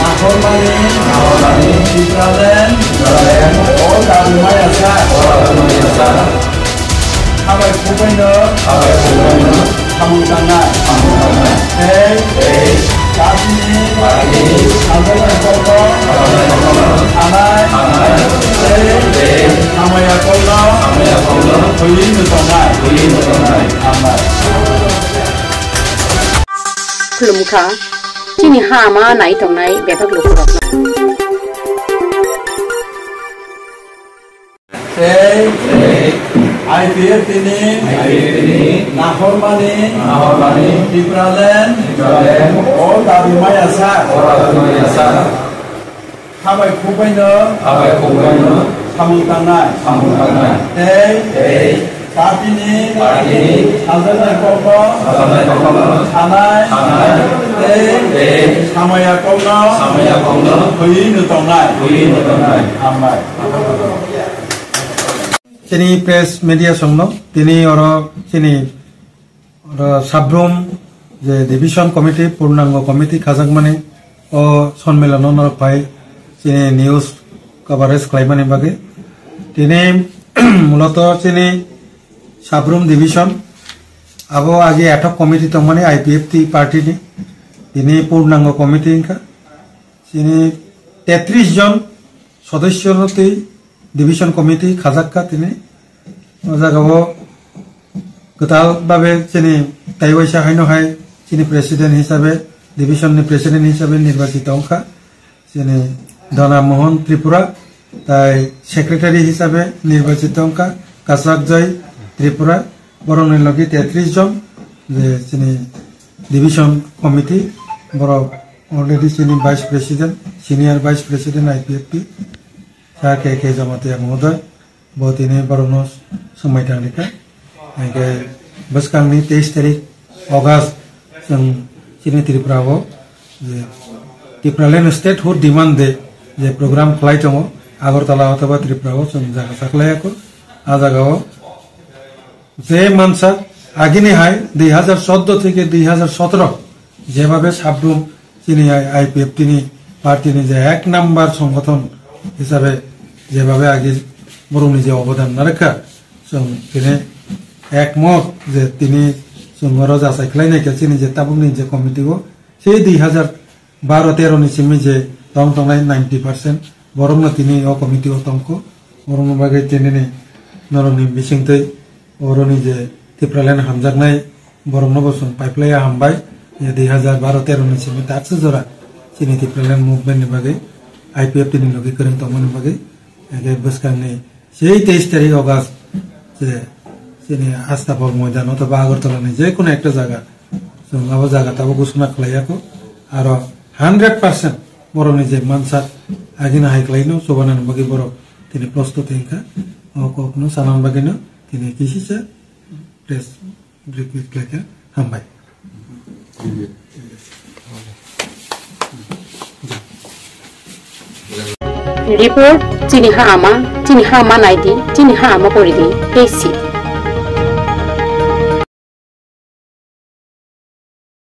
Nakhormani, Israel, all Damai Asa, Habai Kubaino, Hamutana, Kasini, Amaya Koko, Amaya Kolo, Huyin Tonai, Amaya. Kulumka, Tini Hama, Night on Night, better look. IPF ini, Nakhormani, Israel, all Damai Asa, Habai Kubaino, Hamutana, Kasini, Amaya Koko, Amaya Kolo, Huyin Tonai, Amaya. Sini press media songno, tini oro sini sabrum je division committee purnango committee khazakmani o sonmelano nor pai sini news coverage klaimani bage tini muloto sini sabrum division abo age athok committee tongmani IPFT party ni tini purnango committee inka sini 33 jon সদস্যরতে division committee খাজাক্কা তিনি জাগাবো গতাল ভাবে চিনি তাইবাইসা হাইনো হাই চিনি president হিসাবে ডিভিশননি president হিসাবে নির্বাচিত অংখা চিনি ধনা মোহন ত্রিপুরা তাই সেক্রেটারি হিসাবে নির্বাচিত অংখা কাসাক জয় ত্রিপুরা বরংনি লগি 33 জন যে চিনি ডিভিশন কমিটি বড় অলরেডি চিনি vice president senior vice president IPFP साके के जमाते महोदय बहुत ही बरनो समय थांगलिका आगे बसकांगनी 23 तारिख अगस्त जों चिनि त्रिपुराव जे त्रिपुरालेण्ड स्टेटहुड डिमांड दे जे प्रोग्राम खलाय दङ आगरतला अथवा त्रिपुराव जों जागा साखलायाखौ आ जागाव जे मानसा आगिनि हाय 2014 থেকে 2017 যেভাবে সাবরুম চিনি আইপিএফটি নি পার্টি নি যে এক নাম্বার সংগঠন হিসাবে যেভাবে আগে বরংনি যে অবদান না রাখা তিনি একমত যে তিনি সুন্দর যাচাই খাইনাইকে চিনি যে তাবুকনি যে কমিটিও সেই 2012-13 नि सिमी जे तंग तंगनाय 90% बरंनो तिनि ओ कमिटिओ तंगको बरंनो बागै तिनि नरनि बिसिंतै अरनि जे त्रिपुरालेण्ड हामजागनाय बरंनो बसं पाइपलाया हामबाय 2012-13 नि सिमी ताकसे जरा चिनि त्रिपुरालेण्ड मुभमेन्टनि बागै आईपीएफ टिनि लगे करन तमनि बागै आगे बसकांनि 23 तारिख अगस्त जे चिनि आस्थाफल मैदान अथवा आगरतलानि जे कोनो एकटा जायगा जों आबो जायगाटाबो घोषणा खालायाखौ आरो 100% बरनि जे मानसा आगिना हाइक्लाइनो सबानानि बागै बर तिनि प्रस्तुत हिंखा अकनो सानान बागैनो तिनि किसिसे प्रेस ब्रिफिंग खालायखा हामबाय report Tini Hama Naidi Tini Hama Poridi AC